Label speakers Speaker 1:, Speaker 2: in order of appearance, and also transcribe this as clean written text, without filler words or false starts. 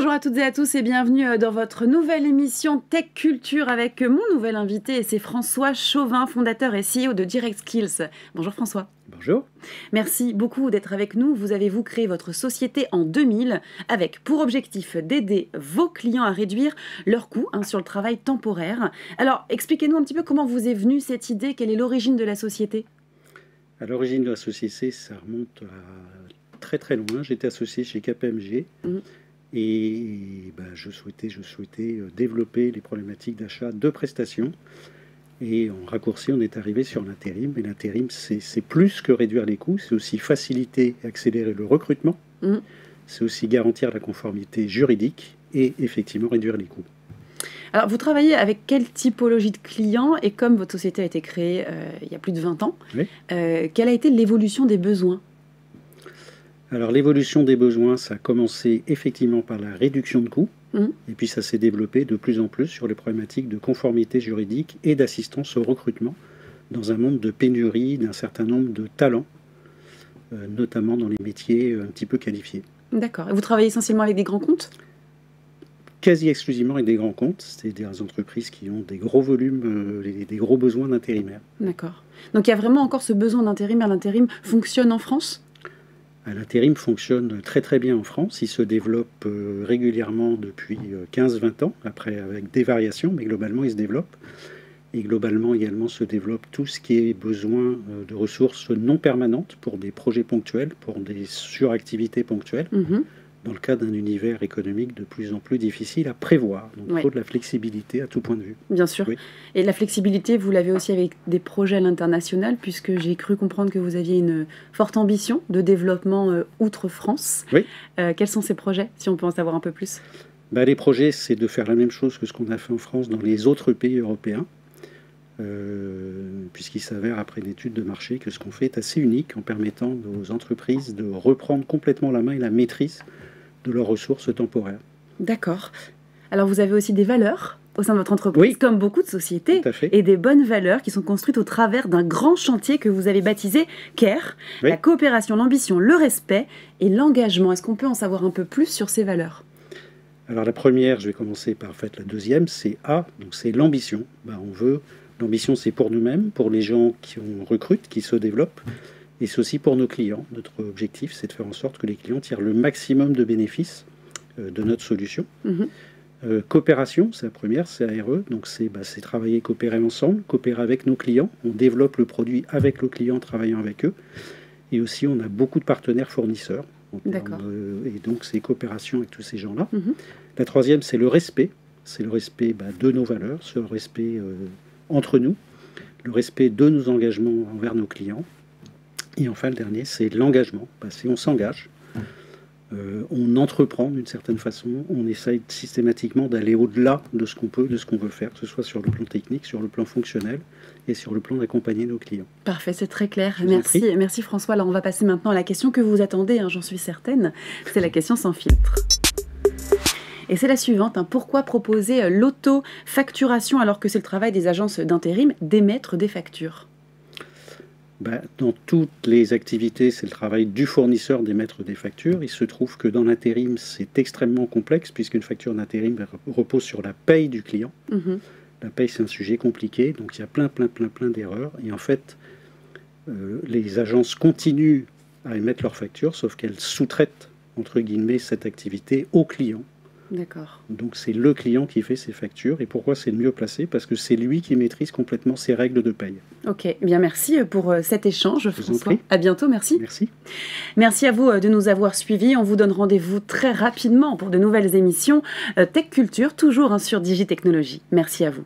Speaker 1: Bonjour à toutes et à tous et bienvenue dans votre nouvelle émission Tech Culture avec mon nouvel invité, c'est François Chauvin, fondateur et CEO de Direct Skills. Bonjour François.
Speaker 2: Bonjour.
Speaker 1: Merci beaucoup d'être avec nous. Vous avez créé votre société en 2000 avec pour objectif d'aider vos clients à réduire leurs coûts sur le travail temporaire. Alors, expliquez-nous un petit peu comment vous est venue cette idée, quelle est l'origine de la société?
Speaker 2: À l'origine de la société, ça remonte à très très loin. J'étais associé chez KPMG et je souhaitais développer les problématiques d'achat de prestations. Et en raccourci, on est arrivé sur l'intérim. Et l'intérim, c'est plus que réduire les coûts, c'est aussi faciliter et accélérer le recrutement. C'est aussi garantir la conformité juridique et effectivement réduire les coûts.
Speaker 1: Alors, vous travaillez avec quelle typologie de clients? Et comme votre société a été créée il y a plus de 20 ans,
Speaker 2: Oui.
Speaker 1: Quelle a été l'évolution des besoins?
Speaker 2: Alors, l'évolution des besoins, ça a commencé effectivement par la réduction de coûts. Et puis ça s'est développé de plus en plus sur les problématiques de conformité juridique et d'assistance au recrutement dans un monde de pénurie d'un certain nombre de talents, notamment dans les métiers un petit peu qualifiés.
Speaker 1: D'accord. Et vous travaillez essentiellement avec des grands comptes?
Speaker 2: Quasi exclusivement avec des grands comptes, c'est des entreprises qui ont des gros volumes, des gros besoins d'intérimaires.
Speaker 1: D'accord. Donc il y a vraiment encore ce besoin d'intérimaires. L'intérim fonctionne en France?
Speaker 2: L'intérim fonctionne très très bien en France. Il se développe régulièrement depuis 15-20 ans, après avec des variations, mais globalement il se développe. Et globalement également se développe tout ce qui est besoin de ressources non permanentes pour des projets ponctuels, pour des suractivités ponctuelles, dans le cadre d'un univers économique de plus en plus difficile à prévoir. Donc il faut de la flexibilité à tout point de vue.
Speaker 1: Bien sûr. Oui. Et la flexibilité, vous l'avez aussi avec des projets à l'international, puisque j'ai cru comprendre que vous aviez une forte ambition de développement outre-France.
Speaker 2: Oui.
Speaker 1: Quels sont ces projets, si on peut en savoir un peu plus?
Speaker 2: Les projets, c'est de faire la même chose que ce qu'on a fait en France dans les autres pays européens, puisqu'il s'avère, après une étude de marché, que ce qu'on fait est assez unique en permettant aux entreprises de reprendre complètement la main et la maîtrise de leurs ressources temporaires.
Speaker 1: D'accord. Alors vous avez aussi des valeurs au sein de votre entreprise, comme beaucoup de sociétés, et des bonnes valeurs qui sont construites au travers d'un grand chantier que vous avez baptisé CARE, la coopération, l'ambition, le respect et l'engagement. Est-ce qu'on peut en savoir un peu plus sur ces valeurs?
Speaker 2: Alors la première, je vais commencer par la deuxième, c'est A, donc c'est l'ambition. L'ambition, c'est pour nous-mêmes, pour les gens qui recrutent, qui se développent, et c'est aussi pour nos clients. Notre objectif, c'est de faire en sorte que les clients tirent le maximum de bénéfices de notre solution. Coopération, c'est la première, c'est ARE, donc c'est travailler, coopérer ensemble, coopérer avec nos clients. On développe le produit avec le client, travaillant avec eux. Et aussi, on a beaucoup de partenaires fournisseurs. Et donc, c'est coopération avec tous ces gens-là. La troisième, c'est le respect. C'est le respect de nos valeurs, c'est le respect entre nous, le respect de nos engagements envers nos clients. Et enfin, le dernier, c'est l'engagement. Si on s'engage, on entreprend d'une certaine façon, on essaye systématiquement d'aller au-delà de ce qu'on peut, de ce qu'on veut faire, que ce soit sur le plan technique, sur le plan fonctionnel et sur le plan d'accompagner nos clients.
Speaker 1: Parfait, c'est très clair. Merci François. Alors on va passer maintenant à la question que vous attendez, j'en suis certaine. C'est la question sans filtre. Et c'est la suivante, pourquoi proposer l'auto-facturation alors que c'est le travail des agences d'intérim d'émettre des factures?
Speaker 2: Dans toutes les activités, c'est le travail du fournisseur d'émettre des factures. Il se trouve que dans l'intérim, c'est extrêmement complexe puisqu'une facture d'intérim repose sur la paye du client. La paye, c'est un sujet compliqué, donc il y a plein d'erreurs. Et en fait, les agences continuent à émettre leurs factures, sauf qu'elles sous-traitent, entre guillemets, cette activité au client.
Speaker 1: D'accord.
Speaker 2: Donc c'est le client qui fait ses factures. Et pourquoi c'est le mieux placé? Parce que c'est lui qui maîtrise complètement ses règles de paye.
Speaker 1: Ok, bien merci pour cet échange, François. À bientôt, merci.
Speaker 2: Merci.
Speaker 1: Merci à vous de nous avoir suivis. On vous donne rendez-vous très rapidement pour de nouvelles émissions Tech Culture, toujours sur Digitechnologie. Merci à vous.